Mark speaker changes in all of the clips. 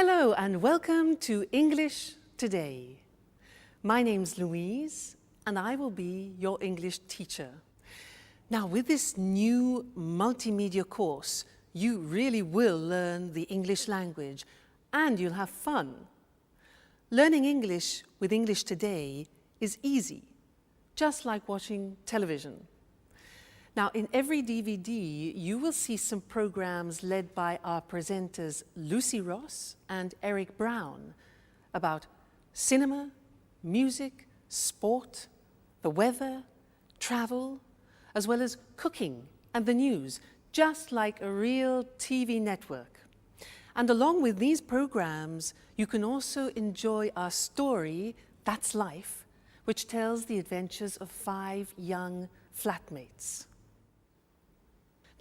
Speaker 1: Hello and welcome to English Today. My name's Louise and I will be your English teacher. Now with this new multimedia course, you really will learn the English language and you'll have fun. Learning English with English Today is easy, just like watching television. Now, in every DVD, you will see some programs led by our presenters Lucy Ross and Eric Brown about cinema, music, sport, the weather, travel, as well as cooking and the news, just like a real TV network. And along with these programs, you can also enjoy our story, That's Life, which tells the adventures of 5 young flatmates.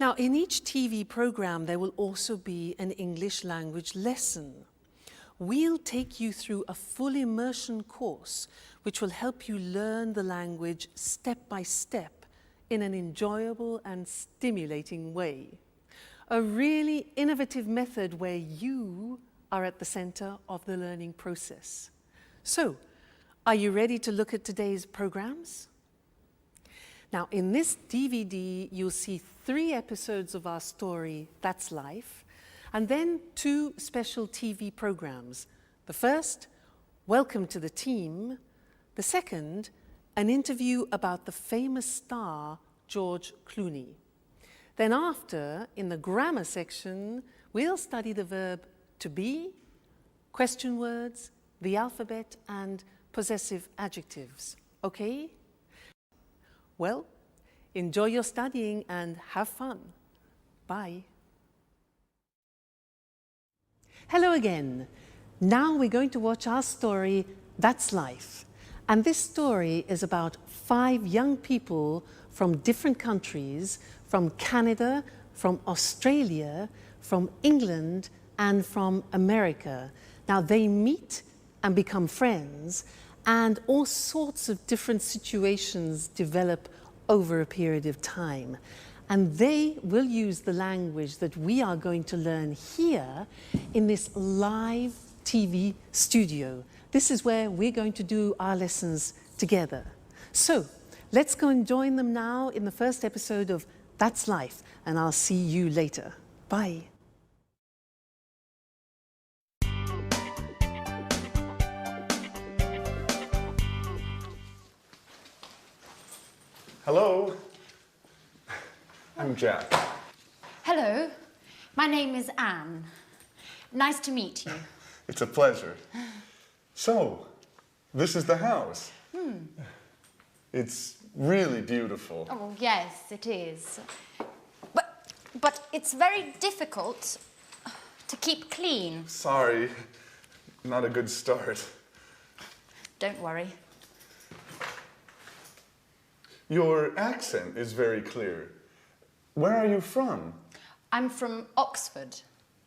Speaker 1: Now, in each TV program, there will also be an English language lesson. We'll take you through a full immersion course, which will help you learn the language step by step in an enjoyable and stimulating way. A really innovative method where you are at the center of the learning process. So, are you ready to look at today's programs? Now, in this DVD, you'll see 3 episodes of our story, That's Life, and then 2 special TV programs. The first, Welcome to the Team. The second, an interview about the famous star, George Clooney. Then after, in the grammar section, we'll study the verb to be, question words, the alphabet, and possessive adjectives. Okay? Well, enjoy your studying and have fun. Bye. Hello again. Now we're going to watch our story, That's Life. And this story is about 5 young people from different countries, from Canada, from Australia, from England, and from America. Now they meet and become friends, and all sorts of different situations develop over a period of time. And they will use the language that we are going to learn here in this live TV studio. This is where we're going to do our lessons together. So let's go and join them now in the first episode of That's Life, and I'll see you later. Bye.
Speaker 2: Hello, I'm Jack.
Speaker 3: Hello, my name is Anne. Nice to meet you.
Speaker 2: It's a pleasure. So, this is the house. It's really beautiful.
Speaker 3: Oh, yes, it is. But it's very difficult to keep clean.
Speaker 2: Sorry, not a good start.
Speaker 3: Don't worry.
Speaker 2: Your accent is very clear. Where are you from?
Speaker 3: I'm from Oxford.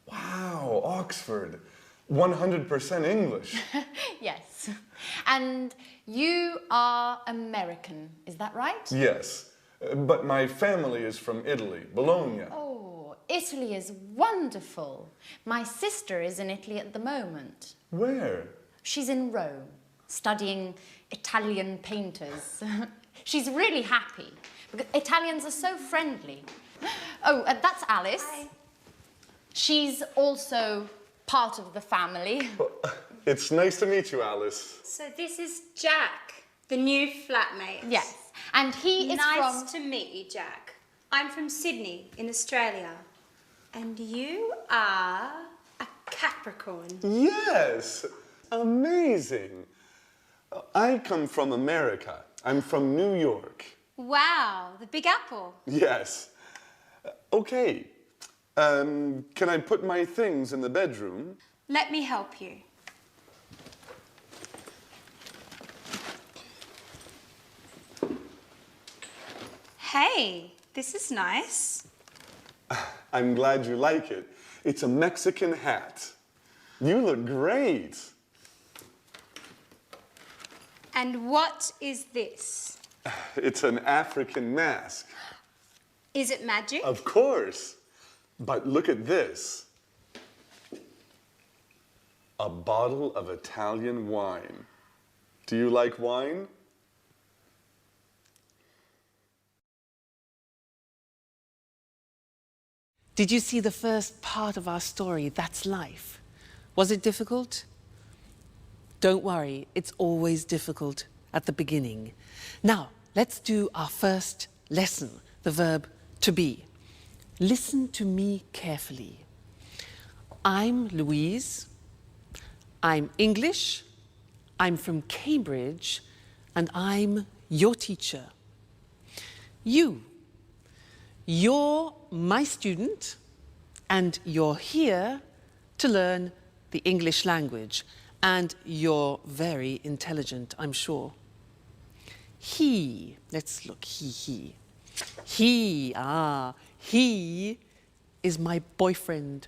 Speaker 2: Wow, Oxford. 100% English.
Speaker 3: Yes. And you are American, is that right?
Speaker 2: Yes, but my family is from Italy, Bologna.
Speaker 3: Oh, Italy is wonderful. My sister is in Italy at the moment.
Speaker 2: Where?
Speaker 3: She's in Rome, studying Italian painters. She's really happy, because Italians are so friendly. Oh, that's Alice.
Speaker 4: Hi.
Speaker 3: She's also part of the family.
Speaker 2: It's nice to meet you, Alice.
Speaker 4: So this is Jack, the new flatmate.
Speaker 3: Yes, and he is
Speaker 4: Nice to meet you, Jack. I'm from Sydney in Australia. And you are a Capricorn.
Speaker 2: Yes, amazing. I come from America. I'm from New York.
Speaker 4: Wow, the Big Apple.
Speaker 2: Yes. Okay. Can I put my things in the bedroom?
Speaker 4: Let me help you. Hey, this is nice.
Speaker 2: I'm glad you like it. It's a Mexican hat. You look great.
Speaker 4: And what is this?
Speaker 2: It's an African mask.
Speaker 4: Is it magic?
Speaker 2: Of course. But look at this. a bottle of Italian wine. Do you like wine?
Speaker 1: Did you see the first part of our story, That's Life? Was it difficult? Don't worry, it's always difficult at the beginning. Now, let's do our first lesson, the verb to be. Listen to me carefully. I'm Louise. I'm English. I'm from Cambridge, and I'm your teacher. You're my student, and you're here to learn the English language, and you're very intelligent, I'm sure. He, let's look, he is my boyfriend.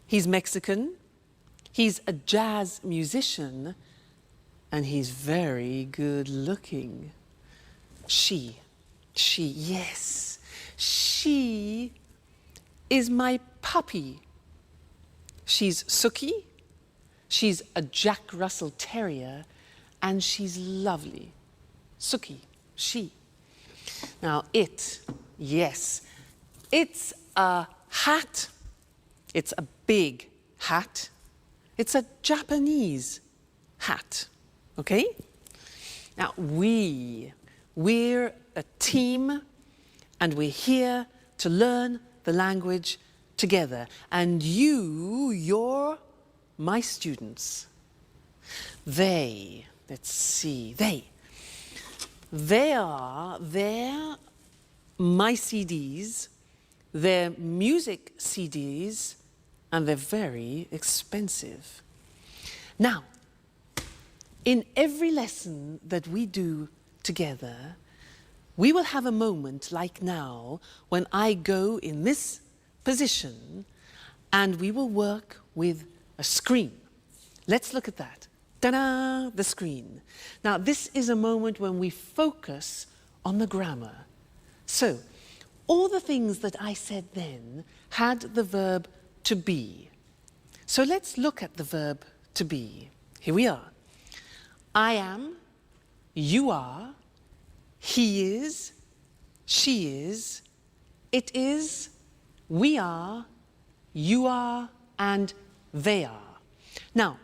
Speaker 1: He's Mexican, he's a jazz musician, and he's very good looking. She, yes, she is my puppy. She's Suki, she's a Jack Russell Terrier, and she's lovely. Suki, she. Now yes, it's a hat. It's a big hat. It's a Japanese hat, okay? Now we're a team, and we're here to learn the language together. And you're my students. They're my CDs, they're music CDs, and they're very expensive. Now, in every lesson that we do together, we will have a moment like now when I go in this position and we will work with a screen. Let's look at that. Ta-da! The screen. Now, this is a moment when we focus on the grammar. So, all the things that I said then had the verb to be. So let's look at the verb to be. Here we are. I am, you are, he is, she is, it is, we are, you are, and they are. Now,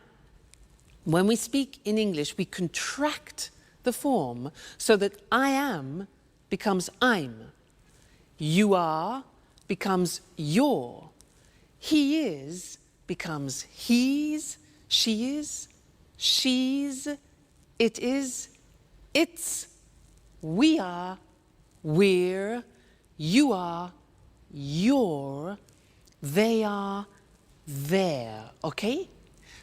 Speaker 1: when we speak in English, we contract the form so that I am becomes I'm. You are becomes your. He is becomes he's, she is, she's, it is, it's, we are, we're, you are, you're, they are, they're, okay?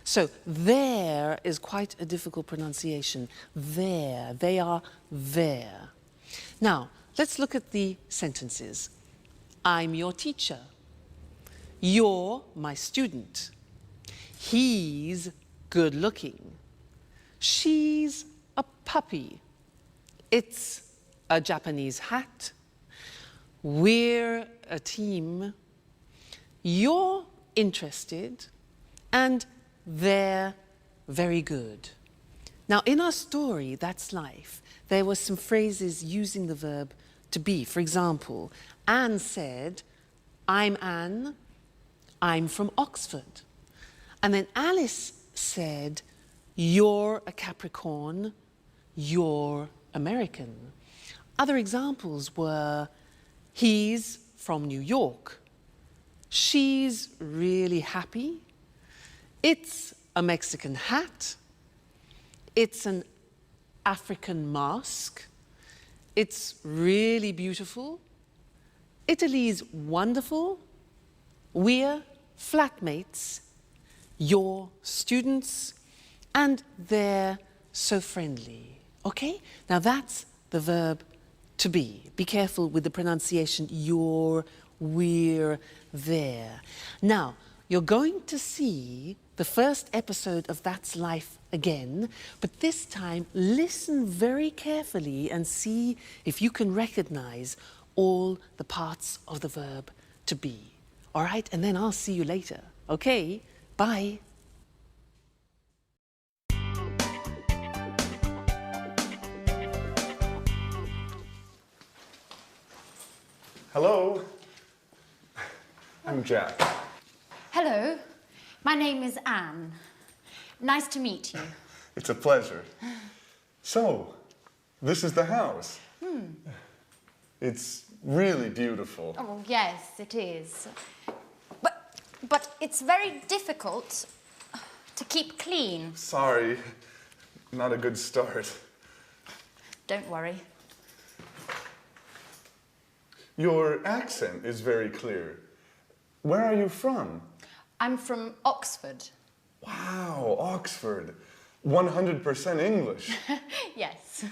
Speaker 1: So there is quite a difficult pronunciation. There, they are there. Now, let's look at the sentences. I'm your teacher. You're my student. He's good looking. She's a puppy. It's a Japanese hat. We're a team. You're interested, and they're very good. Now, in our story, That's Life, there were some phrases using the verb to be. For example, Anne said, I'm Anne, I'm from Oxford. And then Alice said, you're a Capricorn, you're American. Other examples were, he's from New York, she's really happy, it's a Mexican hat, it's an African mask, it's really beautiful, Italy's wonderful, we're flatmates, you're students, and they're so friendly. Okay? Now that's the verb to be. Be careful with the pronunciation, you're, we're, there. Now, you're going to see the first episode of That's Life again, but this time listen very carefully and see if you can recognize all the parts of the verb to be. All right? And then I'll see you later. Okay? Bye.
Speaker 2: Hello. I'm Jack.
Speaker 3: Hello, my name is Anne. Nice to meet you.
Speaker 2: It's a pleasure. So, this is the house. It's really beautiful.
Speaker 3: Oh, yes, it is. But it's very difficult to keep clean.
Speaker 2: Sorry, not a good start.
Speaker 3: Don't worry.
Speaker 2: Your accent is very clear. Where are you from?
Speaker 3: I'm from Oxford.
Speaker 2: Wow, Oxford. 100% English.
Speaker 3: Yes.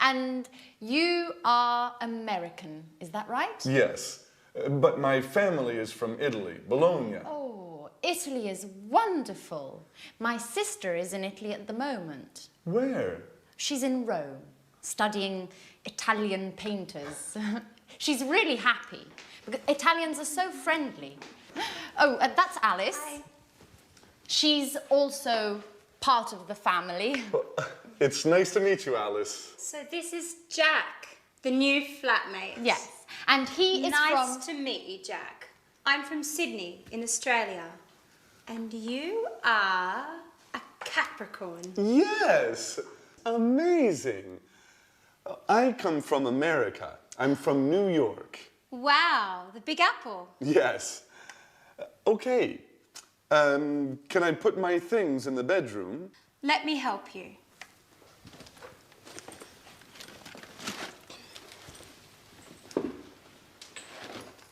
Speaker 3: And you are American, is that right?
Speaker 2: Yes, but my family is from Italy, Bologna.
Speaker 3: Oh, Italy is wonderful. My sister is in Italy at the moment.
Speaker 2: Where?
Speaker 3: She's in Rome, studying Italian painters. She's really happy, because Italians are so friendly. Oh, that's Alice.
Speaker 4: Hi.
Speaker 3: She's also part of the family.
Speaker 2: It's nice to meet you, Alice.
Speaker 4: So this is Jack, the new flatmate.
Speaker 3: Yes, and he is
Speaker 4: Nice to meet you, Jack. I'm from Sydney in Australia. And you are a Capricorn.
Speaker 2: Yes, amazing. I come from America. I'm from New York.
Speaker 4: Wow, the Big Apple.
Speaker 2: Yes. Okay. Can I put my things in the bedroom?
Speaker 4: Let me help you.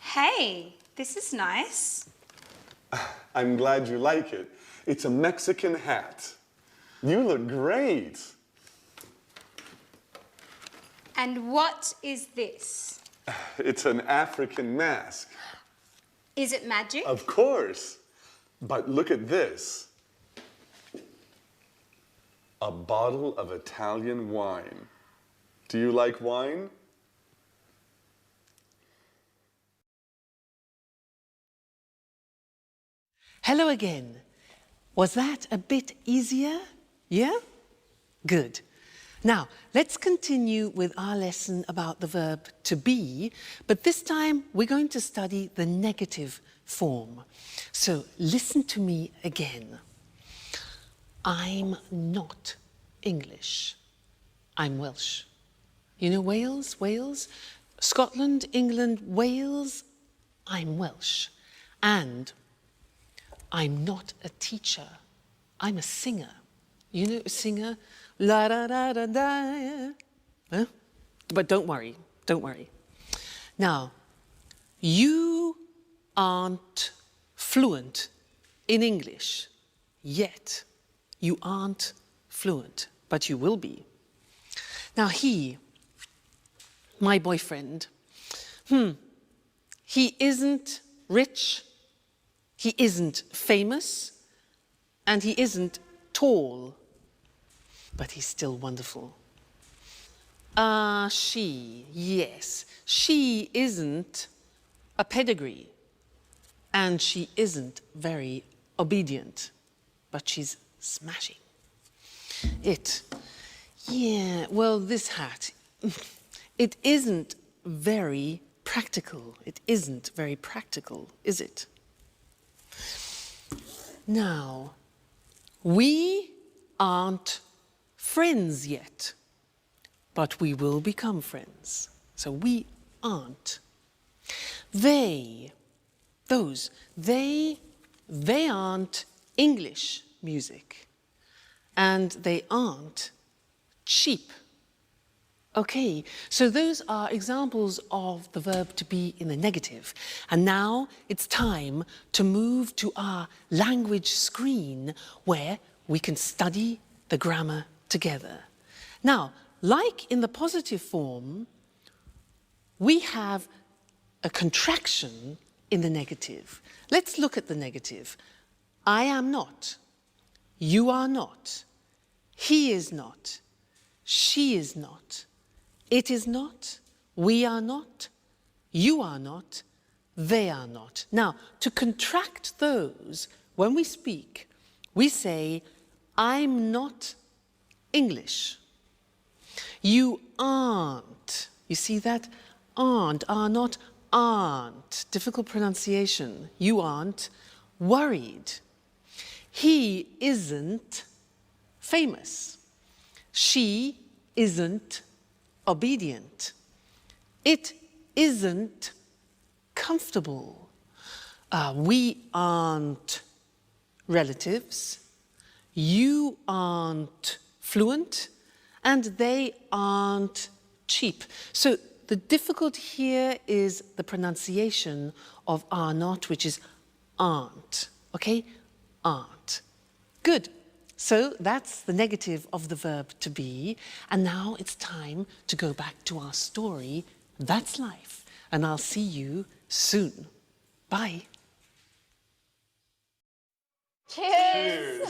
Speaker 4: Hey, this is nice.
Speaker 2: I'm glad you like it. It's a Mexican hat. You look great.
Speaker 4: And what is this?
Speaker 2: It's an African mask.
Speaker 4: Is it magic?
Speaker 2: Of course. But look at this. A bottle of Italian wine. Do you like wine?
Speaker 1: Hello again. Was that a bit easier? Yeah? Good. Now, let's continue with our lesson about the verb to be, but this time we're going to study the negative form. So listen to me again. I'm not English. I'm Welsh. You know Wales? Wales? Scotland, England, Wales? I'm Welsh. And I'm not a teacher. I'm a singer. You know a singer? La da da da da. Huh? But don't worry, don't worry. Now, you aren't fluent in English yet. You aren't fluent, but you will be. Now he, my boyfriend, he isn't rich, he isn't famous, and he isn't tall, but he's still wonderful. She, yes, she isn't a pedigree, and she isn't very obedient, but she's smashing. Yeah, well, this hat, it isn't very practical. It isn't very practical, is it? Now, we aren't friends yet, but we will become friends. So we aren't. They aren't English music, and they aren't cheap. Okay, so those are examples of the verb to be in the negative. And now it's time to move to our language screen where we can study the grammar together. Now, like in the positive form, we have a contraction in the negative. Let's look at the negative. I am not. You are not. He is not. She is not. It is not. We are not. You are not. They are not. Now, to contract those, when we speak, we say, I'm not English. You aren't. You see that? Aren't, are not, aren't, difficult pronunciation, you aren't worried. He isn't famous. She isn't obedient. It isn't comfortable. We aren't relatives. You aren't fluent. And they aren't cheap. So the difficulty here is the pronunciation of are not, which is aren't. Okay? Aren't. Good. So that's the negative of the verb to be. And now it's time to go back to our story, That's Life. And I'll see you soon. Bye.
Speaker 3: Cheers!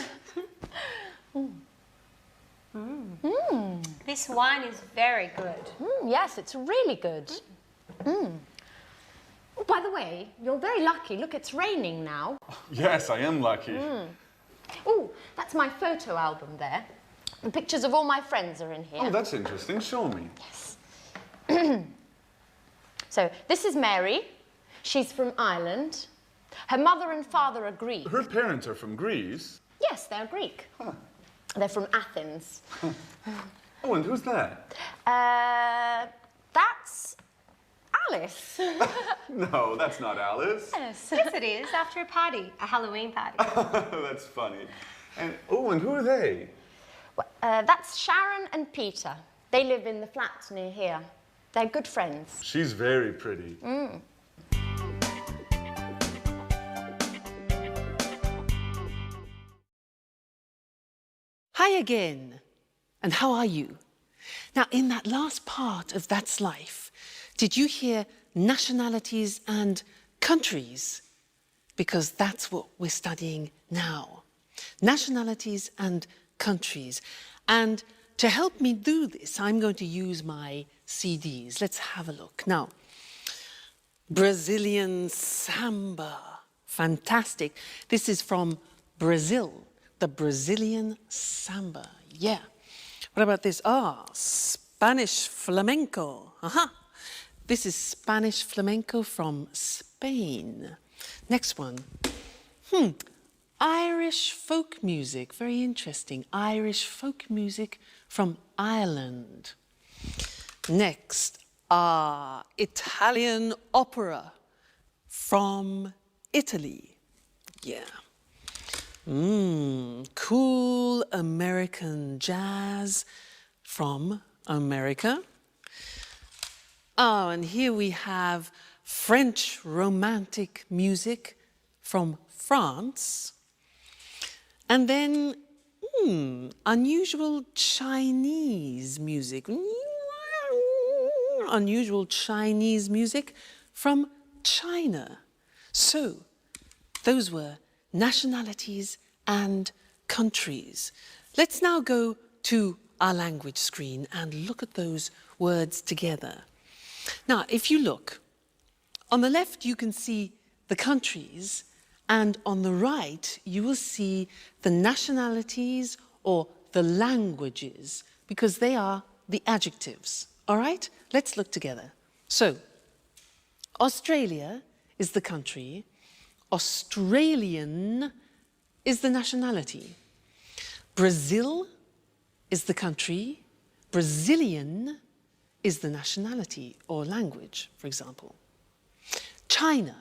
Speaker 4: This wine is very good.
Speaker 3: Yes, it's really good. Oh, by the way, you're very lucky. Look, it's raining now.
Speaker 2: Yes, I am lucky.
Speaker 3: Oh, that's my photo album there. The pictures of all my friends are in here.
Speaker 2: Oh, that's interesting. Show me.
Speaker 3: Yes. So, this is Mary. She's from Ireland. Her mother and father are Greek.
Speaker 2: Her parents are from Greece.
Speaker 3: Yes, they're Greek.
Speaker 2: Huh.
Speaker 3: They're from Athens.
Speaker 2: Oh, and who's that?
Speaker 3: That's Alice.
Speaker 2: No, that's not Alice.
Speaker 3: Yes.
Speaker 4: Yes, it is. After a party, a Halloween party.
Speaker 2: That's funny. And oh, and who are they?
Speaker 3: That's Sharon and Peter. They live in the flats near here. They're good friends.
Speaker 2: She's very pretty.
Speaker 1: Hi again, and how are you? Now, in that last part of That's Life, did you hear nationalities and countries? Because that's what we're studying now. Nationalities and countries. And to help me do this, I'm going to use my CDs. Let's have a look. Now, Brazilian samba. Fantastic. This is from Brazil. The Brazilian samba, yeah. What about this? Spanish flamenco. This is Spanish flamenco from Spain. Next one. Irish folk music, very interesting. Irish folk music from Ireland. Next, Italian opera from Italy. Yeah. Cool American jazz from America. Oh, and here we have French romantic music from France. And then, unusual Chinese music. Unusual Chinese music from China. So, those were nationalities and countries. Let's now go to our language screen and look at those words together. Now, if you look, on the left you can see the countries, and on the right you will see the nationalities or the languages, because they are the adjectives. All right? Let's look together. So, Australia is the country. Australian is the nationality. Brazil is the country. Brazilian is the nationality or language, for example. China,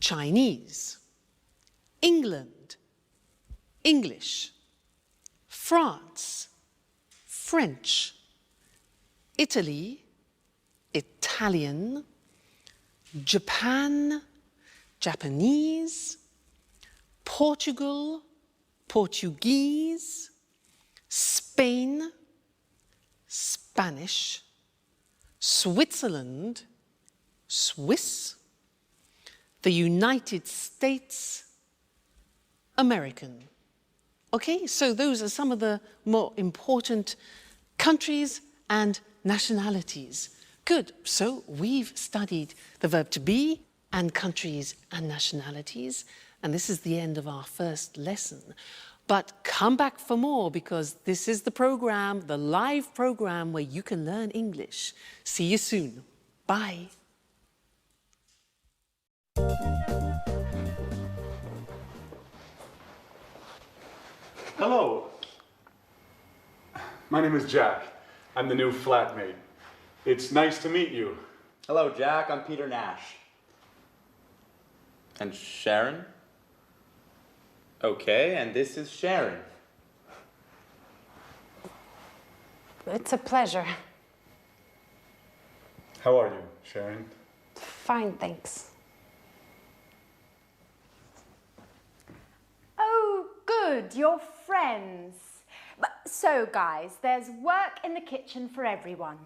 Speaker 1: Chinese. England, English. France, French. Italy, Italian. Japan, Japanese. Portugal, Portuguese. Spain, Spanish. Switzerland, Swiss. The United States, American. Okay, so those are some of the more important countries and nationalities. Good, so we've studied the verb to be and countries and nationalities, and this is the end of our first lesson. But come back for more, because this is the program, the live program where you can learn English. See you soon. Bye.
Speaker 5: Hello. My name is Jack. I'm the new flatmate. It's nice to meet you.
Speaker 6: Hello, Jack. I'm Peter Nash. And Sharon? Okay, and this is Sharon.
Speaker 7: It's a pleasure.
Speaker 5: How are you, Sharon?
Speaker 7: Fine, thanks.
Speaker 3: Oh, good, you're friends. So, guys, there's work in the kitchen for everyone.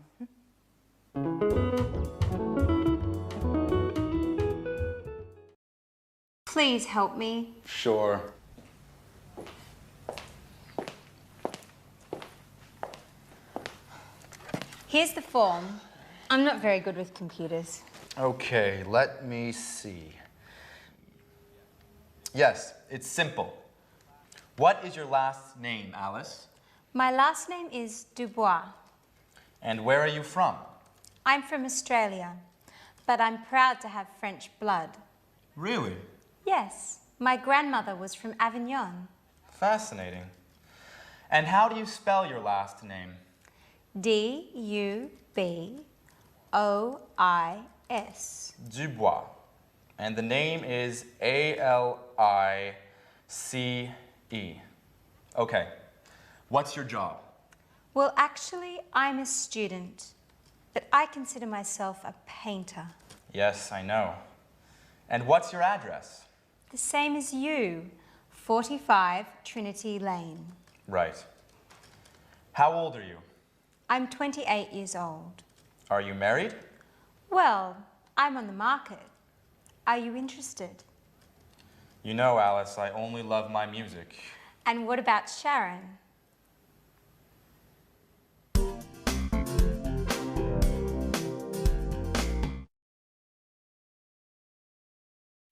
Speaker 4: Please help me.
Speaker 6: Sure.
Speaker 4: Here's the form. I'm not very good with computers.
Speaker 6: Okay, let me see. Yes, it's simple. What is your last name, Alice?
Speaker 4: My last name is Dubois.
Speaker 6: And where are you from?
Speaker 4: I'm from Australia, but I'm proud to have French blood.
Speaker 6: Really?
Speaker 4: Yes, my grandmother was from Avignon.
Speaker 6: Fascinating. And how do you spell your last name?
Speaker 4: D-U-B-O-I-S.
Speaker 6: Dubois. And the name is A-L-I-C-E. Okay. What's your job?
Speaker 4: Well, actually, I'm a student, but I consider myself a painter.
Speaker 6: Yes, I know. And what's your address?
Speaker 4: The same as you, 45 Trinity Lane.
Speaker 6: Right. How old are you?
Speaker 4: I'm 28 years old.
Speaker 6: Are you married?
Speaker 4: Well, I'm on the market. Are you interested?
Speaker 6: You know, Alice, I only love my music.
Speaker 4: And what about Sharon?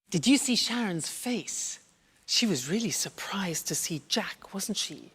Speaker 1: Did you see Sharon's face? She was really surprised to see Jack, wasn't she?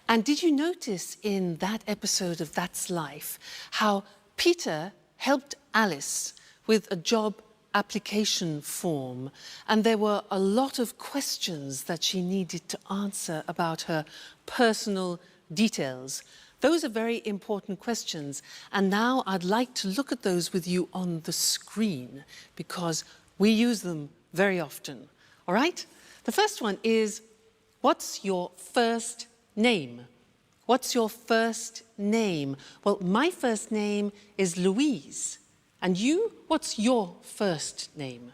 Speaker 1: And did you notice in that episode of That's Life how Peter helped Alice with a job application form, and there were a lot of questions that she needed to answer about her personal details. Those are very important questions, and now I'd like to look at those with you on the screen because we use them very often. All right? The first one is, what's your first name? What's your first name? Well, my first name is Louise. And you, what's your first name?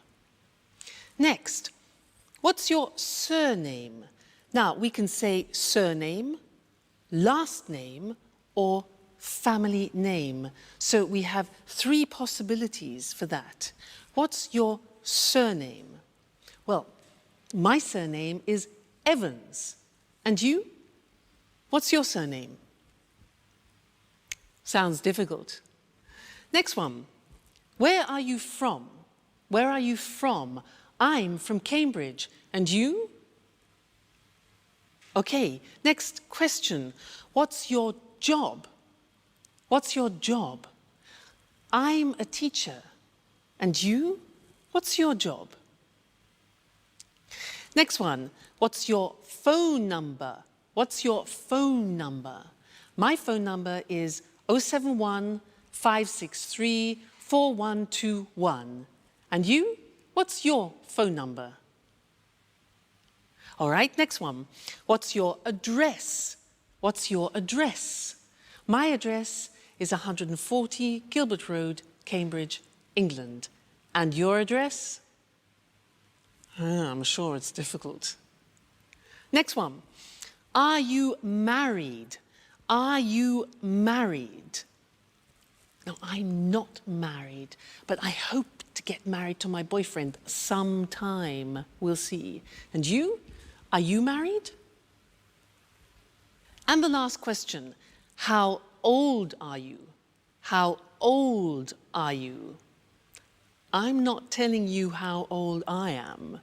Speaker 1: Next, what's your surname? Now, we can say surname, last name, or family name. So we have three possibilities for that. What's your surname? Well, my surname is Evans. And you? What's your surname? Sounds difficult. Next one. Where are you from? Where are you from? I'm from Cambridge. And you? Okay, next question. What's your job? What's your job? I'm a teacher. And you? What's your job? Next one. What's your phone number? What's your phone number? My phone number is 071 563 4121. And you? What's your phone number? All right, next one. What's your address? What's your address? My address is 140 Gilbert Road, Cambridge, England. And your address? I'm sure it's difficult. Next one. Are you married? Are you married? Now, I'm not married, but I hope to get married to my boyfriend sometime. We'll see. And you? Are you married? And the last question. How old are you? How old are you? I'm not telling you how old I am.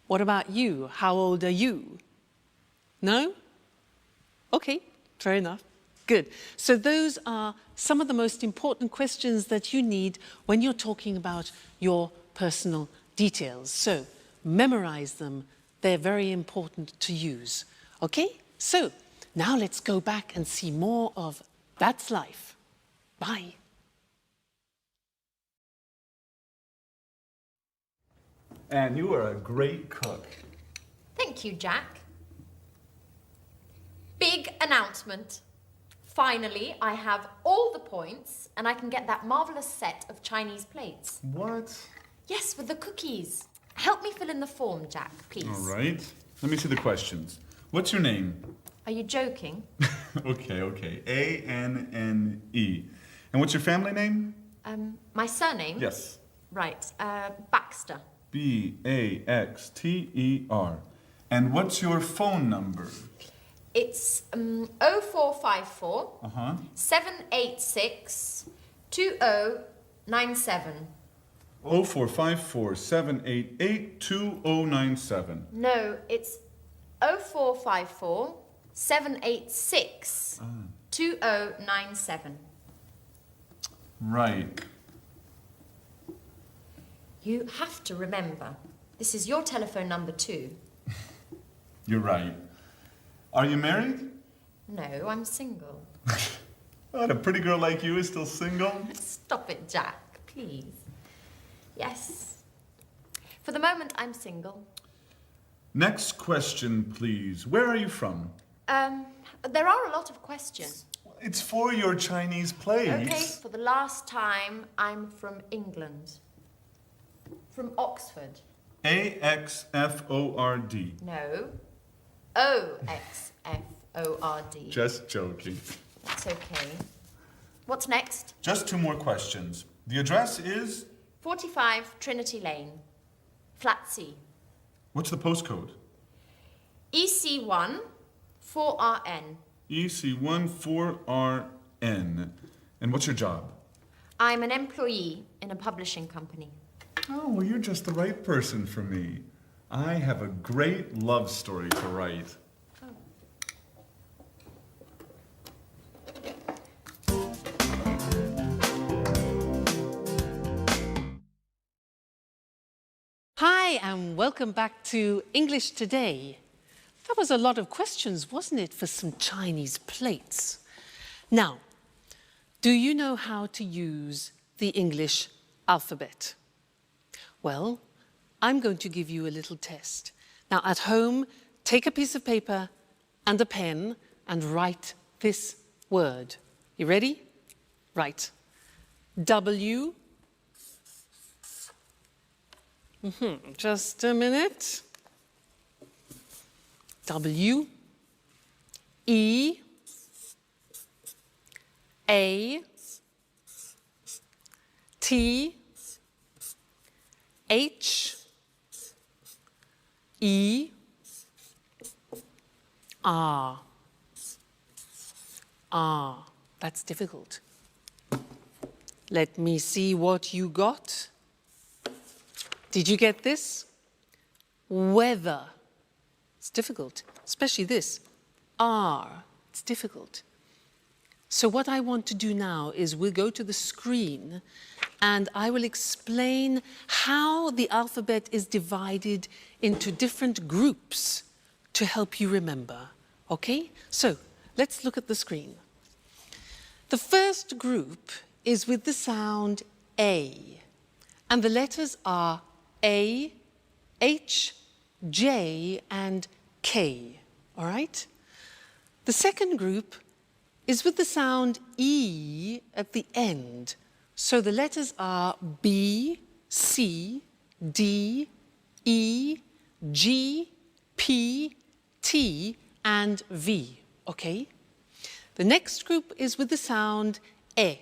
Speaker 1: What about you? How old are you? No? Okay, fair enough. Good. So those are some of the most important questions that you need when you're talking about your personal details. So memorize them. They're very important to use. Okay? So now let's go back and see more of That's Life. Bye.
Speaker 5: And you are a great cook.
Speaker 3: Thank you, Jack. Big announcement. Finally, I have all the points and I can get that marvelous set of Chinese plates.
Speaker 5: What?
Speaker 3: Yes, with the cookies. Help me fill in the form, Jack, please.
Speaker 5: All right. Let me see the questions. What's your name?
Speaker 3: Are you joking?
Speaker 5: Okay. A-N-N-E. And what's your family name?
Speaker 3: My surname?
Speaker 5: Yes.
Speaker 3: Right, Baxter.
Speaker 5: B-A-X-T-E-R. And what's your phone number?
Speaker 3: It's 0454 786 2097.
Speaker 5: 0454 788 2097.
Speaker 3: No, it's 0454 786 2097.
Speaker 5: Right.
Speaker 3: You have to remember, this is your telephone number too.
Speaker 5: You're right. Are you married?
Speaker 3: No, I'm single.
Speaker 5: What, a pretty girl like you is still single?
Speaker 3: Stop it, Jack, please. Yes. For the moment, I'm single.
Speaker 5: Next question, please. Where are you from?
Speaker 3: There are a lot of questions.
Speaker 5: It's for your Chinese plates.
Speaker 3: Okay, for the last time, I'm from England. From Oxford.
Speaker 5: A-X-F-O-R-D.
Speaker 3: No. O-X-F-O-R-D.
Speaker 5: Just joking.
Speaker 3: That's okay. What's next?
Speaker 5: Just 2 more questions. The address is?
Speaker 3: 45 Trinity Lane, Flat C.
Speaker 5: What's the postcode?
Speaker 3: EC1 4RN.
Speaker 5: EC1 4RN. And what's your job?
Speaker 3: I'm an employee in a publishing company.
Speaker 5: Oh, well, you're just the right person for me. I have a great love story to write.
Speaker 1: Hi, and welcome back to English Today. That was a lot of questions, wasn't it, for some Chinese plates? Now, do you know how to use the English alphabet? Well, I'm going to give you a little test. Now, at home, take a piece of paper and a pen and write this word. You ready? Write W. Just a minute. W, E, A, T, H, E, R. R. That's difficult. Let me see what you got. Did you get this? Weather. It's difficult, especially this. R. It's difficult. So what I want to do now is we'll go to the screen and I will explain how the alphabet is divided into different groups to help you remember. Okay? So let's look at the screen. The first group is with the sound A, and the letters are A, H, J, and K, all right? The second group is with the sound E at the end. So the letters are B, C, D, E, G, P, T, and V, okay? The next group is with the sound E.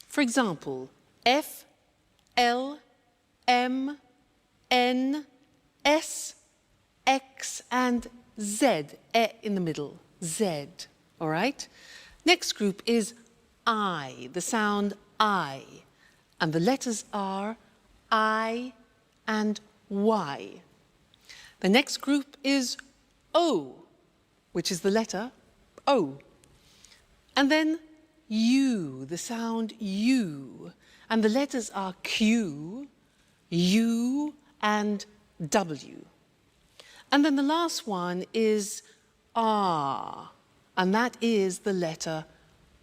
Speaker 1: For example, F, L, M, N, S, X, and Z, E in the middle, Z, all right? Next group is I, the sound I, and the letters are I and Y. The next group is O, which is the letter O. And then U, the sound U, and the letters are Q, U and W. And then the last one is R, and that is the letter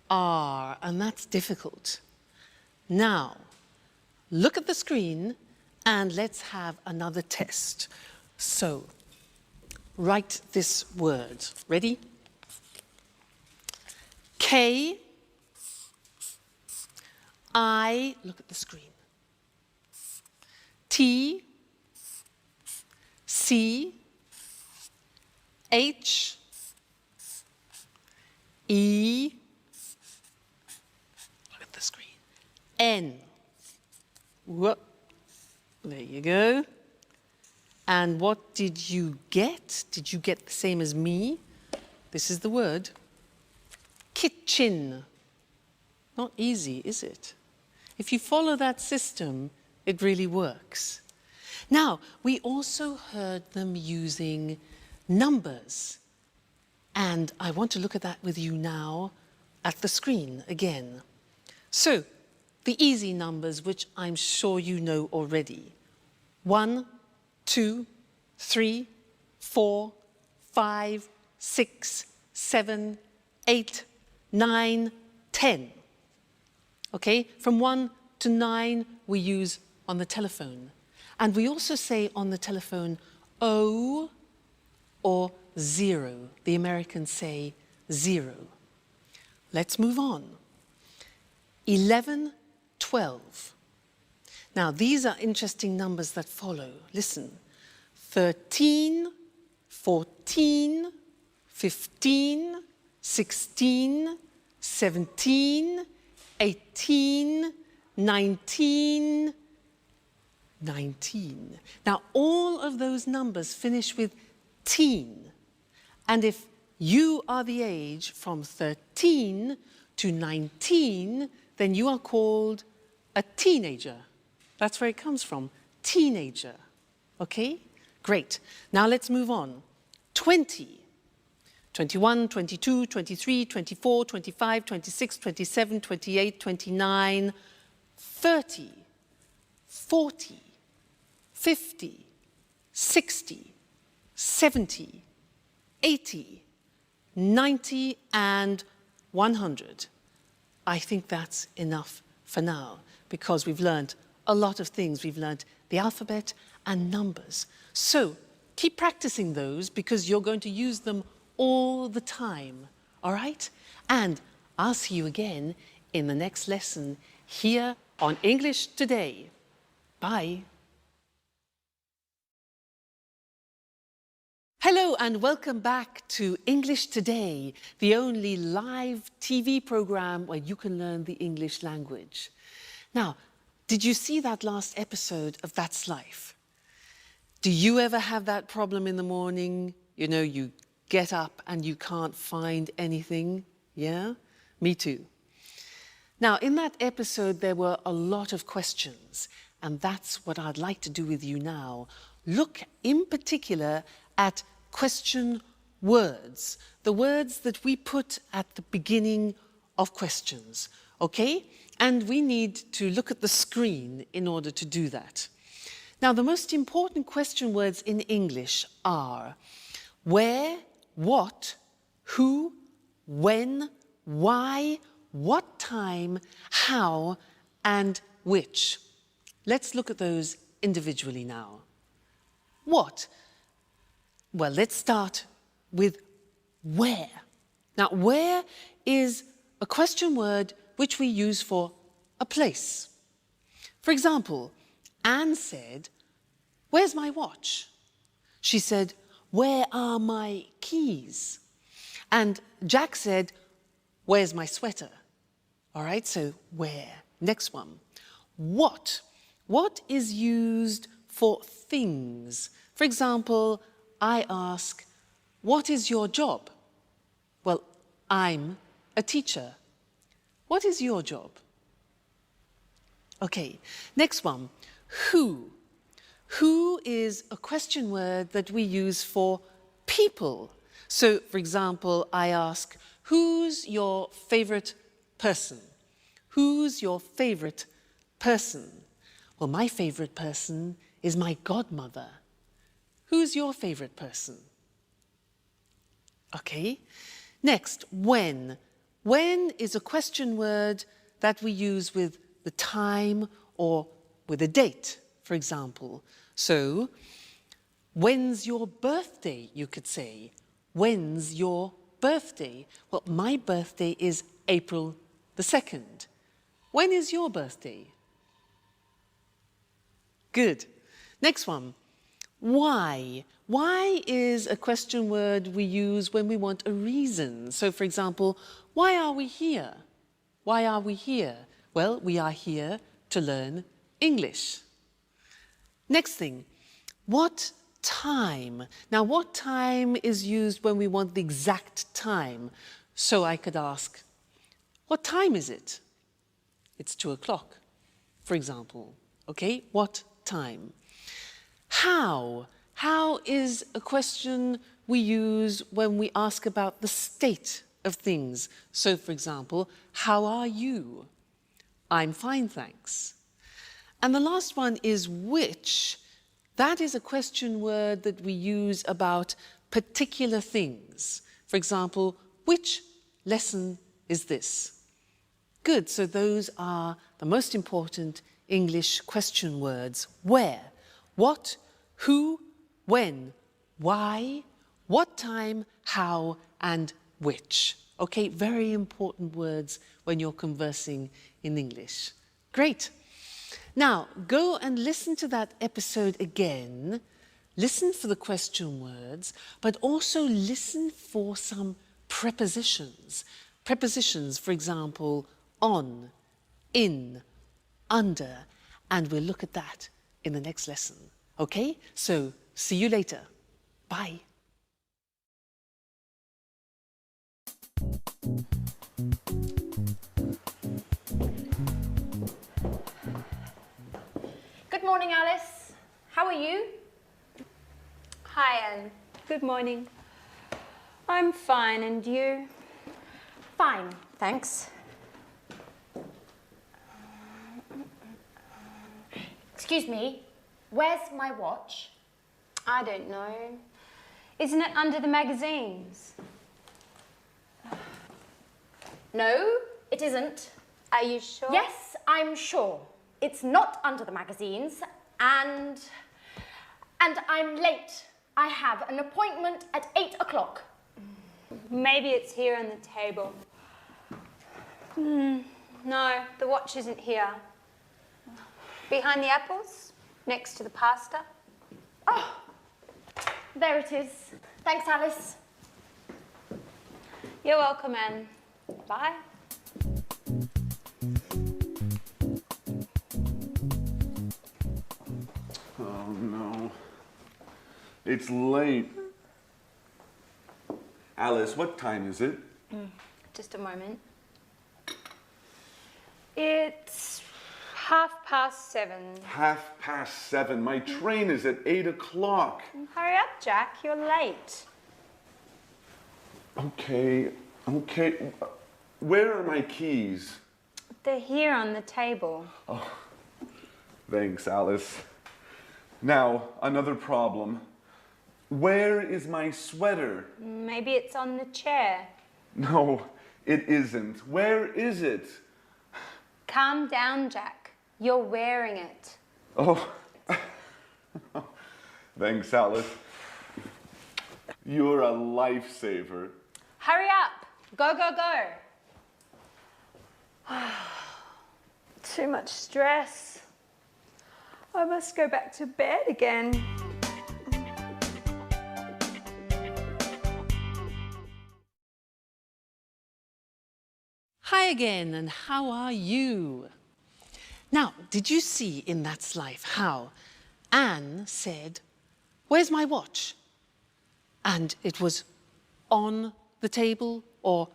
Speaker 1: R, and that's difficult. Now, look at the screen and let's have another test. So, write this word. Ready? K, I, look at the screen. T, C, H, E, look at the screen, N. Whoop. There you go. And what did you get? Did you get the same as me? This is the word. Kitchen. Not easy, is it? If you follow that system, it really works. Now, we also heard them using numbers. And I want to look at that with you now at the screen again. So, the easy numbers, which I'm sure you know already. 1, 2, 3, 4, 5, 6, 7, 8, 9, 10. Okay, from 1 to 9 we use on the telephone. And we also say on the telephone O or 0. The Americans say 0. Let's move on. 11, 12. Now, these are interesting numbers that follow. Listen. 13, 14, 15, 16, 17, 18, 19, 19. Now, all of those numbers finish with teen. And if you are the age from 13 to 19, then you are called a teenager. That's where it comes from, teenager. Okay? Great. Now let's move on. 20. 21, 22, 23, 24, 25, 26, 27, 28, 29, 30, 40, 50, 60, 70, 80, 90, and 100. I think that's enough for now because we've learned a lot of things. We've learned the alphabet and numbers. So keep practicing those because you're going to use them all the time, all right? And I'll see you again in the next lesson here on English Today. Bye. Hello and welcome back to English Today, the only live TV program where you can learn the English language. Now, did you see that last episode of That's Life? Do you ever have that problem in the morning? You know, you get up and you can't find anything? Yeah? Me too. Now, in that episode, there were a lot of questions, and that's what I'd like to do with you now. Look in particular at question words, the words that we put at the beginning of questions, okay? And we need to look at the screen in order to do that. Now, the most important question words in English are where, what, who, when, why, what time, how, and which. Let's look at those individually now. What? Well, let's start with where. Now, where is a question word which we use for a place. For example, Anne said, "Where's my watch?" She said, "Where are my keys?" And Jack said, "Where's my sweater?" All right, so where? Next one. What? What is used for things? For example, I ask, "What is your job?" Well, I'm a teacher. What is your job? Okay, next one. Who? Who is a question word that we use for people. So, for example, I ask, "Who's your favorite person?" Who's your favorite person? Well, my favorite person is my godmother. Who's your favorite person? Okay. Next, when. When is a question word that we use with the time or with a date, for example. So, when's your birthday, you could say. When's your birthday? Well, my birthday is April the 2nd. When is your birthday? Good. Next one. Why? Why is a question word we use when we want a reason. So, for example, why are we here? Why are we here? Well, we are here to learn English. Next thing, what time? Now, what time is used when we want the exact time? So I could ask, what time is it? It's 2 o'clock, for example. Okay, what time? How? How is a question we use when we ask about the state of things. So, for example, how are you? I'm fine, thanks. And the last one is which. That is a question word that we use about particular things. For example, which lesson is this? Good, so those are the most important English question words. Where, what, who, when, why, what time, how, and which. Okay, very important words when you're conversing in English. Great. Now, go and listen to that episode again. Listen for the question words, but also listen for some prepositions. Prepositions, for example, on, in, under, and we'll look at that in the next lesson. Okay? So, see you later. Bye.
Speaker 3: Good morning, Alice. How are you?
Speaker 4: Hi, Anne. Good morning. I'm fine, and you?
Speaker 3: Fine, thanks. Excuse me, where's my watch?
Speaker 4: I don't know. Isn't it under the magazines?
Speaker 3: No, it isn't.
Speaker 4: Are you sure?
Speaker 3: Yes, I'm sure. It's not under the magazines, and I'm late. I have an appointment at 8 o'clock.
Speaker 4: Maybe it's here on the table. No, the watch isn't here. Behind the apples, next to the pasta.
Speaker 3: Oh, there it is. Thanks, Alice.
Speaker 4: You're welcome, Anne. Bye.
Speaker 2: Oh no. It's late. Alice, what time is it?
Speaker 4: Just a moment. It's 7:30.
Speaker 2: 7:30. My train is at 8 o'clock.
Speaker 4: Hurry up, Jack. You're late.
Speaker 2: Okay. Where are my keys?
Speaker 4: They're here on the table.
Speaker 2: Thanks, Alice. Now, another problem. Where is my sweater?
Speaker 4: Maybe it's on the chair.
Speaker 2: No, it isn't. Where is it?
Speaker 4: Calm down, Jack. You're wearing it.
Speaker 2: Oh, thanks, Alice. You're a lifesaver.
Speaker 4: Hurry up. Go, go, go. Too much stress. I must go back to bed again.
Speaker 1: Hi again, and how are you? Now, did you see in that slide how Anne said, "Where's my watch?" And it was on the table or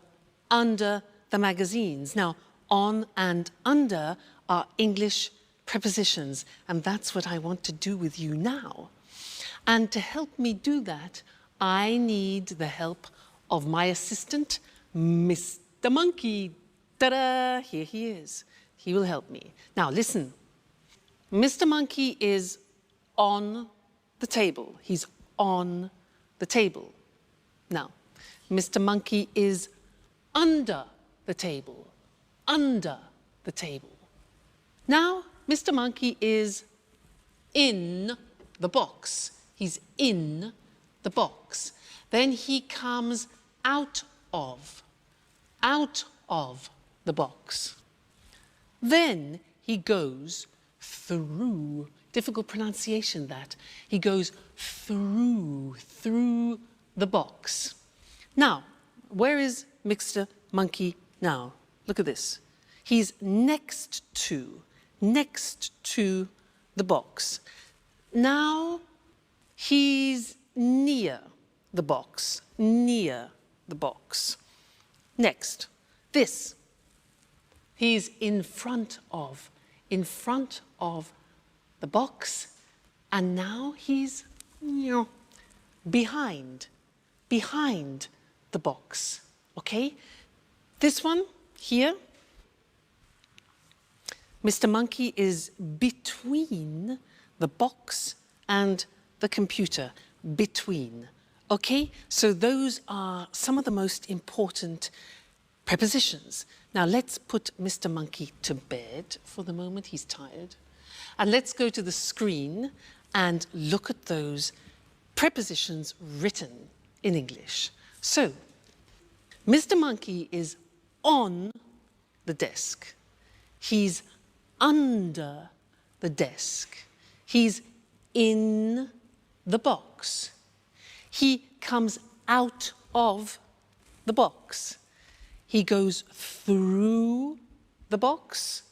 Speaker 1: under the magazines. Now, on and under are English prepositions, and that's what I want to do with you now. And to help me do that, I need the help of my assistant, Mr. Monkey. Ta-da! Here he is. He will help me. Now, listen. Mr. Monkey is on the table. He's on the table. Now, Mr. Monkey is under the table. Under the table. Now, Mr. Monkey is in the box. He's in the box. Then he comes out of the box. Then he goes through, difficult pronunciation that, he goes through the box. Now, where is Mr. Monkey now? Look at this. He's next to the box. Now he's near the box, near the box. Next, this. He's in front of the box, and now he's behind the box, okay? This one here, Mr. Monkey is between the box and the computer, between, okay? So those are some of the most important prepositions. Now let's put Mr. Monkey to bed for the moment, he's tired. And let's go to the screen and look at those prepositions written in English. So, Mr. Monkey is on the desk. He's under the desk. He's in the box. He comes out of the box. He goes through the box.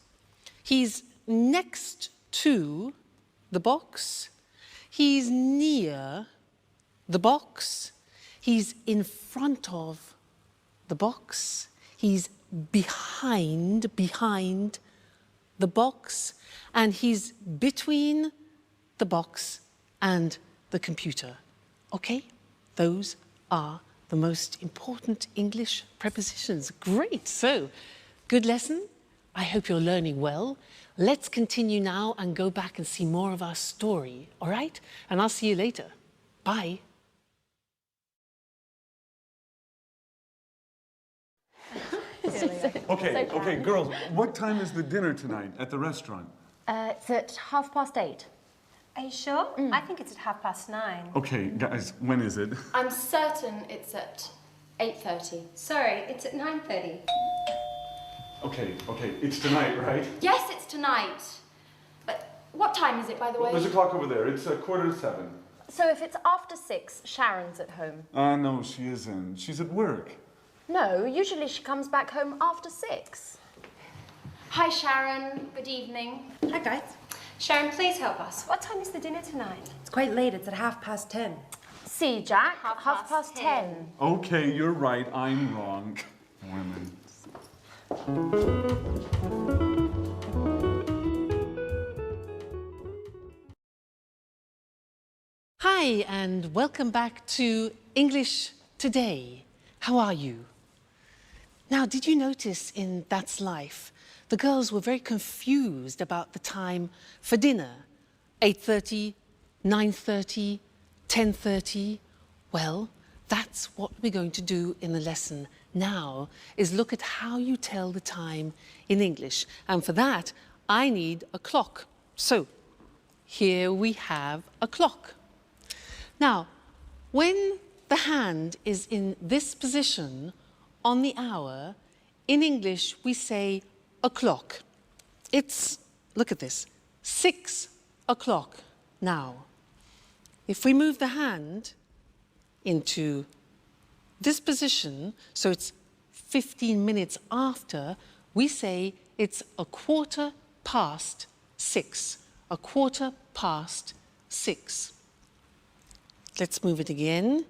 Speaker 1: He's next to the box. He's near the box. He's in front of the box. He's behind the box. And he's between the box and the computer. Okay? Those are the most important English prepositions. Great. So, good lesson. I hope you're learning well. Let's continue now and go back and see more of our story. All right? And I'll see you later. Bye.
Speaker 5: Okay, girls, what time is the dinner tonight at the restaurant?
Speaker 7: It's at 8:30.
Speaker 4: Are you sure? I think it's at 9:30.
Speaker 5: Okay, guys, when is it?
Speaker 3: I'm certain it's at 8:30.
Speaker 4: Sorry, it's at 9:30.
Speaker 5: Okay, it's tonight, right?
Speaker 3: Yes, it's tonight. But what time is it, by the way?
Speaker 5: There's a clock over there. It's 7:15.
Speaker 7: So if it's after 6, Sharon's at home.
Speaker 5: No, she isn't. She's at work.
Speaker 7: No, usually she comes back home after 6.
Speaker 3: Hi, Sharon. Good evening.
Speaker 8: Hi guys.
Speaker 4: Sharon, please help us.
Speaker 7: What time is the dinner tonight?
Speaker 8: It's quite late, it's at 10:30.
Speaker 7: See, Jack,
Speaker 3: Half past
Speaker 7: 10.
Speaker 5: Okay, you're right. I'm wrong. Women.
Speaker 1: Hi, and welcome back to English Today. How are you? Now, did you notice in That's Life, the girls were very confused about the time for dinner? 8:30, 9:30, 10:30? Well, that's what we're going to do in the lesson now, is look at how you tell the time in English. And for that, I need a clock. So, here we have a clock. Now, when the hand is in this position on the hour, in English we say o'clock. It's, look at this, 6 o'clock now. If we move the hand into this position, so it's 15 minutes after, we say it's 6:15. 6:15. Let's move it again.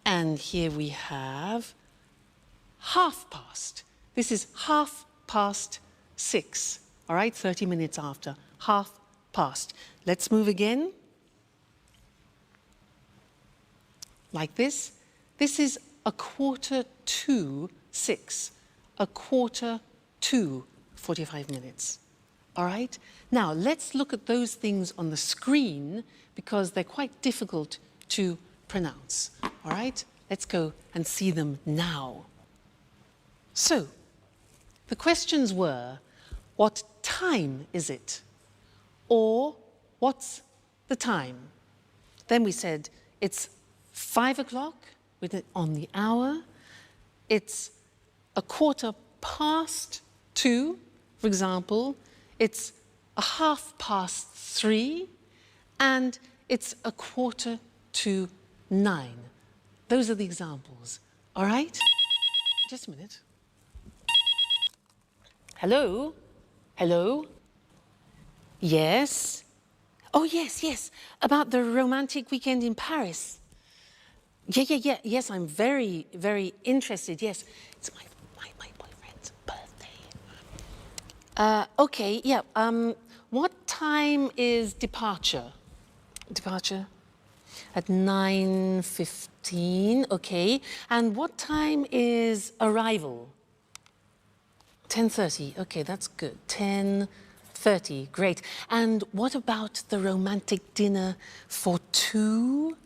Speaker 1: And here we have 6:30. This is 6:30. All right, 30 minutes after, 6:30. Let's move again. Like this. This is 6:45. 6:45, 45 minutes. all right? Now, let's look at those things on the screen because they're quite difficult to pronounce, all right? Let's go and see them now. So, the questions were, what time is it? Or, what's the time? Then we said, it's 5 o'clock with it on the hour. It's 2:15, for example. It's 3:30, and it's 8:45. Those are the examples, all right? Just a minute. Hello? Hello? Yes? Oh, yes, yes, about the romantic weekend in Paris. Yes, I'm very, very interested, yes. It's my boyfriend's birthday. Okay, yeah, what time is departure? Departure? At 9:15, okay. And what time is arrival? 10:30, okay, that's good. 10:30, great. And what about the romantic dinner for 2?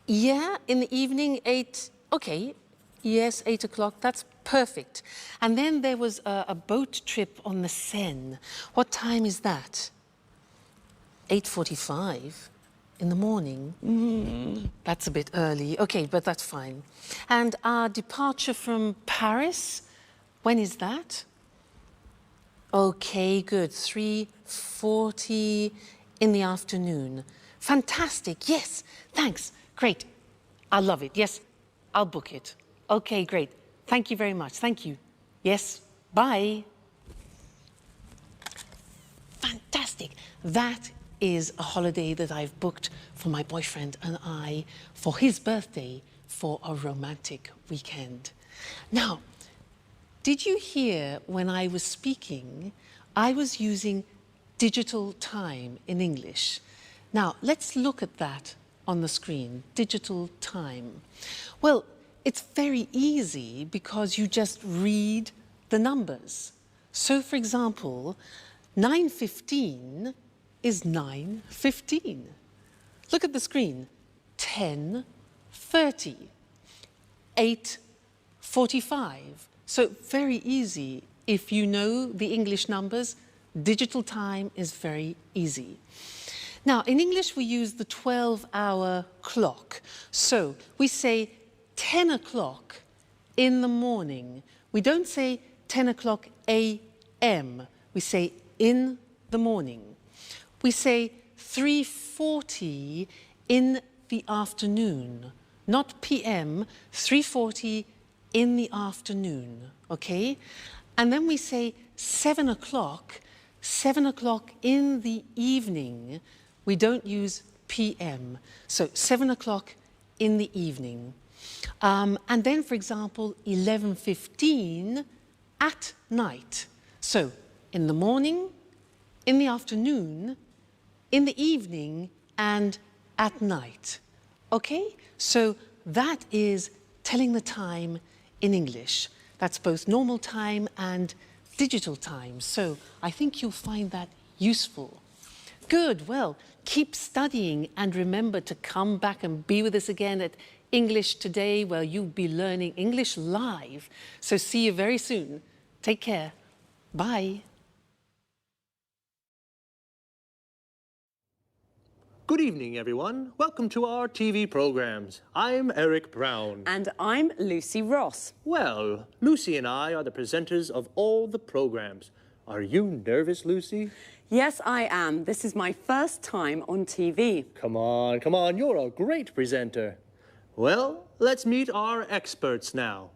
Speaker 1: Yeah, in the evening, 8, okay. Yes, 8 o'clock, that's perfect. And then there was a boat trip on the Seine. What time is that? 8:45 in the morning. That's a bit early. Okay, but that's fine. And our departure from Paris, when is that? Okay, good. 3:40 in the afternoon. Fantastic. Yes, thanks. Great. I love it. Yes, I'll book it. Okay, great. Thank you very much. Thank you. Yes, bye. Fantastic. That is a holiday that I've booked for my boyfriend and I for his birthday for a romantic weekend. Now, did you hear when I was speaking, I was using digital time in English. Now, let's look at that on the screen, digital time. Well, it's very easy because you just read the numbers. So, for example, 9:15 is 9:15. Look at the screen, 10:30, 8:45. So very easy. If you know the English numbers, digital time is very easy. Now, in English, we use the 12-hour clock. So we say 10 o'clock in the morning. We don't say 10 o'clock a.m. We say in the morning. We say 3:40 in the afternoon, not p.m., 3:40 in the afternoon, okay? And then we say 7 o'clock in the evening. We don't use p.m., so 7 o'clock in the evening. And then, for example, 11:15 at night. So in the morning, in the afternoon, in the evening, and at night. Okay? So that is telling the time in English. That's both normal time and digital time. So I think you'll find that useful. Good. Well, keep studying and remember to come back and be with us again at English Today, where you'll be learning English live. So see you very soon. Take care. Bye.
Speaker 9: Good evening, everyone. Welcome to our TV programs. I'm Eric Brown.
Speaker 10: And I'm Lucy Ross.
Speaker 9: Well, Lucy and I are the presenters of all the programs. Are you nervous, Lucy?
Speaker 10: Yes, I am. This is my first time on TV.
Speaker 9: Come on, you're a great presenter. Well, let's meet our experts now.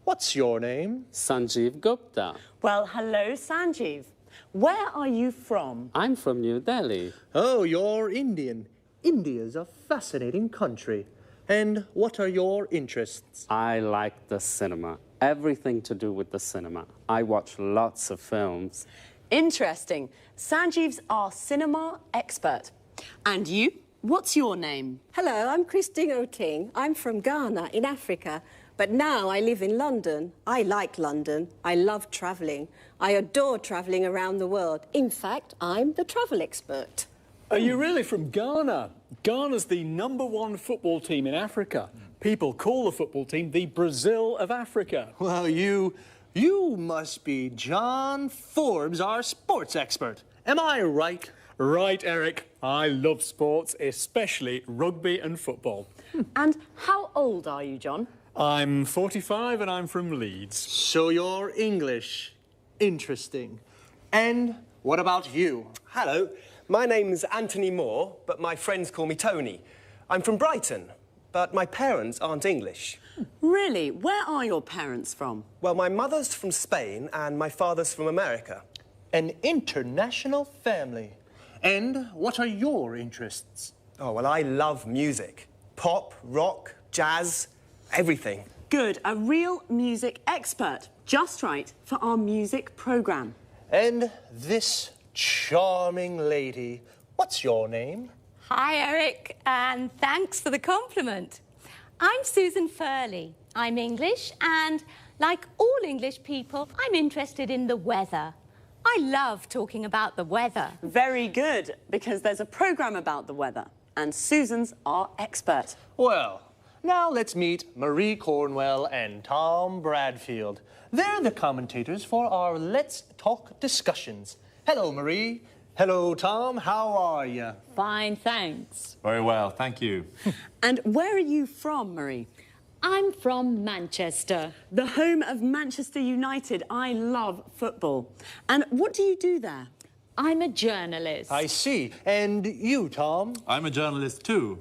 Speaker 9: What's your name?
Speaker 11: Sanjeev Gupta.
Speaker 10: Well, hello, Sanjeev. Where are you from?
Speaker 11: I'm from New Delhi.
Speaker 9: Oh, you're Indian. India's a fascinating country. And what are your interests?
Speaker 11: I like the cinema. Everything to do with the cinema. I watch lots of films.
Speaker 10: Interesting. Sanjeev's our cinema expert. And you? What's your name?
Speaker 12: Hello, I'm Christine Oting. I'm from Ghana in Africa.
Speaker 10: But now I live in London. I like London. I love travelling. I adore travelling around the world. In fact, I'm the travel expert.
Speaker 9: Are you really from Ghana? Ghana's the #1 football team in Africa. People call the football team the Brazil of Africa. Well, you must be John Forbes, our sports expert. Am I right? Right, Eric. I love sports, especially rugby and football.
Speaker 10: And how old are you, John?
Speaker 9: I'm 45 and I'm from Leeds. So you're English. Interesting. And what about you?
Speaker 12: Hello, my name's Anthony Moore, but my friends call me Tony. I'm from Brighton, but my parents aren't English.
Speaker 10: Really? Where are your parents from?
Speaker 12: Well, my mother's from Spain and my father's from America.
Speaker 9: An international family. And what are your interests?
Speaker 12: Oh, well, I love music. Pop, rock, jazz, everything.
Speaker 10: Good, a real music expert. Just right for our music programme.
Speaker 9: And this charming lady, what's your name?
Speaker 13: Hi, Eric, and thanks for the compliment. I'm Susan Furley. I'm English, and like all English people, I'm interested in the weather. I love talking about the weather.
Speaker 10: Very good, because there's a programme about the weather, and Susan's our expert.
Speaker 9: Well, now let's meet Marie Cornwell and Tom Bradfield. They're the commentators for our Let's Talk discussions. Hello, Marie. Hello, Tom. How are you?
Speaker 13: Fine, thanks.
Speaker 6: Very well, thank you.
Speaker 10: And where are you from, Marie?
Speaker 13: I'm from Manchester.
Speaker 10: The home of Manchester United. I love football. And what do you do there?
Speaker 13: I'm a journalist.
Speaker 9: I see. And you, Tom?
Speaker 6: I'm a journalist too.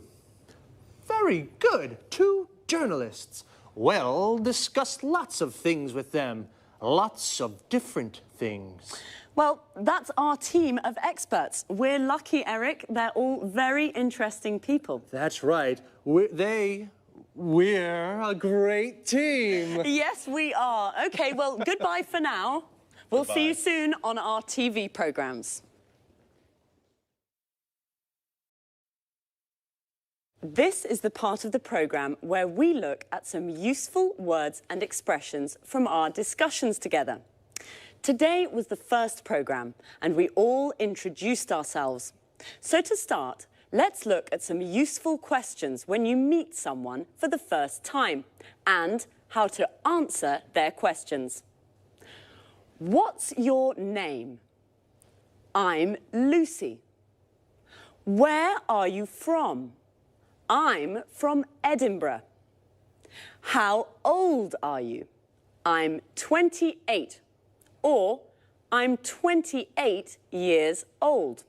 Speaker 9: Very good. 2 journalists. Well, discuss lots of things with them. Lots of different things.
Speaker 10: Well, that's our team of experts. We're lucky, Eric. They're all very interesting people.
Speaker 9: That's right. We're a great team.
Speaker 10: Yes, we are. OK, well, goodbye for now. We'll see you soon on our TV programmes. This is the part of the programme where we look at some useful words and expressions from our discussions together. Today was the first programme, and we all introduced ourselves. So to start, let's look at some useful questions when you meet someone for the first time, and how to answer their questions. What's your name? I'm Lucy. Where are you from? I'm from Edinburgh. How old are you? I'm 28. Or, I'm 28 years old.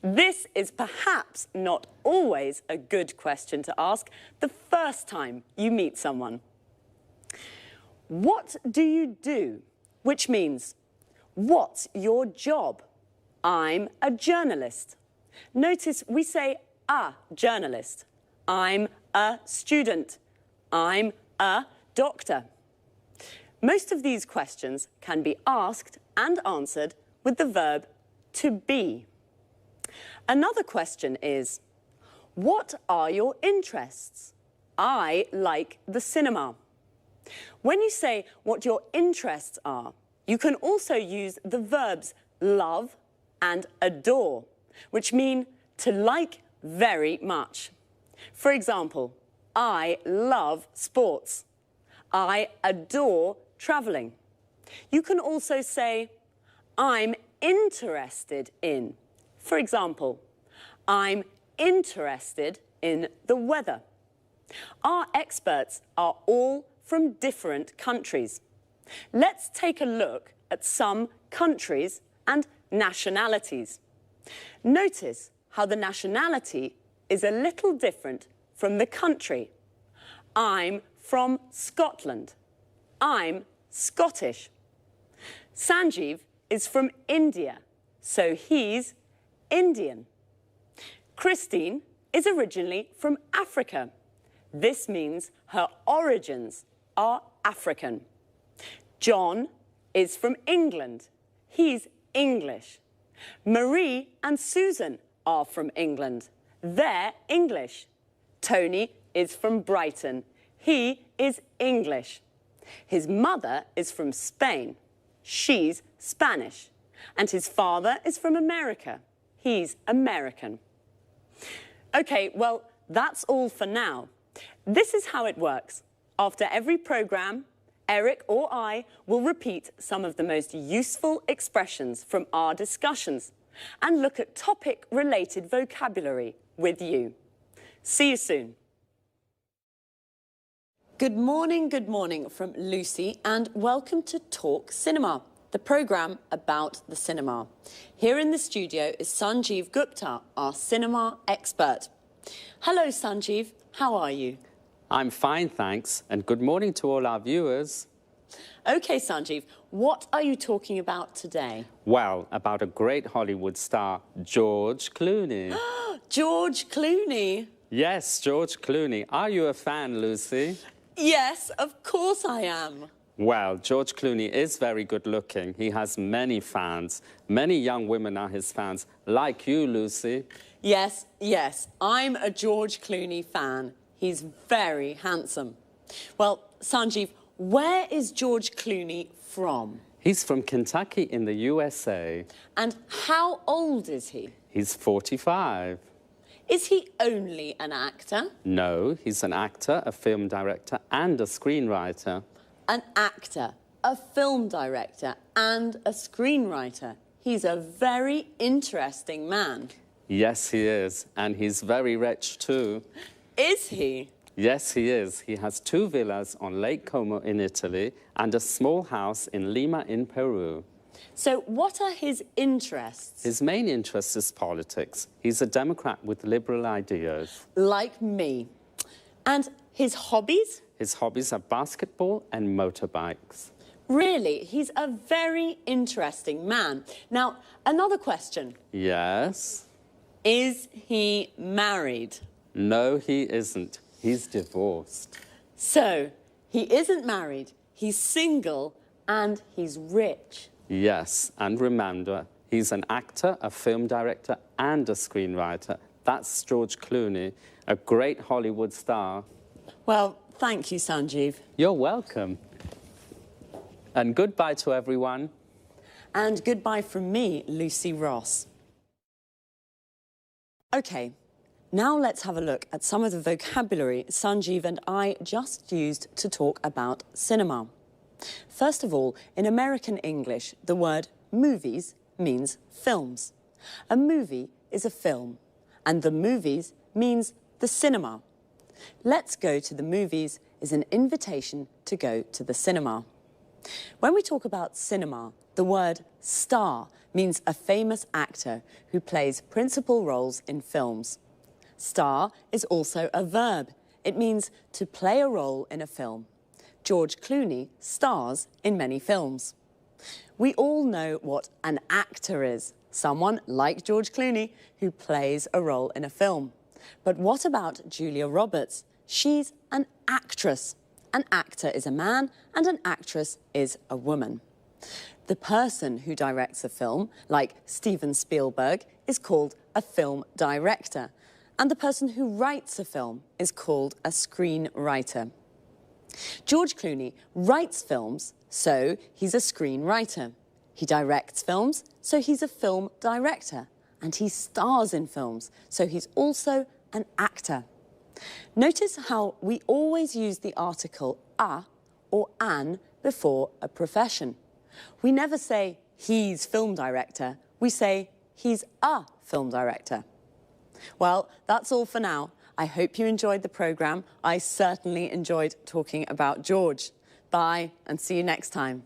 Speaker 10: This is perhaps not always a good question to ask the first time you meet someone. What do you do? Which means, what's your job? I'm a journalist. Notice we say a journalist. I'm a student. I'm a doctor. Most of these questions can be asked and answered with the verb to be. Another question is, what are your interests? I like the cinema. When you say what your interests are, you can also use the verbs love and adore, which mean to like very much. For example, I love sports. I adore travelling. You can also say, I'm interested in. For example, I'm interested in the weather. Our experts are all from different countries. Let's take a look at some countries and nationalities. Notice how the nationality is a little different from the country. I'm from Scotland. I'm Scottish. Sanjeev is from India, so he's Indian. Christine is originally from Africa. This means her origins are African. John is from England. He's English. Marie and Susan are from England. They're English. Tony is from Brighton. He is English. His mother is from Spain. She's Spanish. And his father is from America. He's American. OK, well, that's all for now. This is how it works. After every programme, Eric or I will repeat some of the most useful expressions from our discussions and look at topic-related vocabulary with you. See you soon. Good morning from Lucy, and welcome to Talk Cinema, the programme about the cinema. Here in the studio is Sanjeev Gupta, our cinema expert. Hello, Sanjeev. How are you?
Speaker 11: I'm fine, thanks, and good morning to all our viewers.
Speaker 10: OK, Sanjeev, what are you talking about today?
Speaker 11: Well, about a great Hollywood star, George Clooney.
Speaker 10: George Clooney?
Speaker 11: Yes, George Clooney. Are you a fan, Lucy?
Speaker 10: Yes, of course I am.
Speaker 11: Well, George Clooney is very good looking. He has many fans. Many young women are his fans, like you, Lucy.
Speaker 10: Yes, I'm a George Clooney fan. He's very handsome. Well, Sanjeev, where is George Clooney from?
Speaker 11: He's from Kentucky in the USA.
Speaker 10: And how old is he?
Speaker 11: He's 45.
Speaker 10: Is he only an actor?
Speaker 11: No, he's an actor, a film director, and a screenwriter.
Speaker 10: An actor, a film director, and a screenwriter. He's a very interesting man.
Speaker 11: Yes, he is. And he's very rich, too.
Speaker 10: Is he?
Speaker 11: Yes, he is. He has 2 villas on Lake Como in Italy and a small house in Lima in Peru.
Speaker 10: So what are his interests?
Speaker 11: His main interest is politics. He's a Democrat with liberal ideas.
Speaker 10: Like me. And his hobbies?
Speaker 11: His hobbies are basketball and motorbikes.
Speaker 10: Really? He's a very interesting man. Now, another question.
Speaker 11: Yes?
Speaker 10: Is he married?
Speaker 11: No, he isn't. He's divorced.
Speaker 10: So, he isn't married, he's single, and he's rich.
Speaker 11: Yes, and remember, he's an actor, a film director, and a screenwriter. That's George Clooney, a great Hollywood star.
Speaker 10: Well, thank you, Sanjeev.
Speaker 11: You're welcome. And goodbye to everyone.
Speaker 10: And goodbye from me, Lucy Ross. OK, now let's have a look at some of the vocabulary Sanjeev and I just used to talk about cinema. First of all, in American English, the word movies means films. A movie is a film, and the movies means the cinema. Let's go to the movies is an invitation to go to the cinema. When we talk about cinema, the word star means a famous actor who plays principal roles in films. Star is also a verb. It means to play a role in a film. George Clooney stars in many films. We all know what an actor is, someone like George Clooney who plays a role in a film. But what about Julia Roberts? She's an actress. An actor is a man and an actress is a woman. The person who directs a film, like Steven Spielberg, is called a film director. And the person who writes a film is called a screenwriter. George Clooney writes films, so he's a screenwriter. He directs films, so he's a film director. And he stars in films, so he's also an actor. Notice how we always use the article a or an before a profession. We never say he's film director, we say he's a film director. Well, that's all for now. I hope you enjoyed the programme. I certainly enjoyed talking about George. Bye, and see you next time.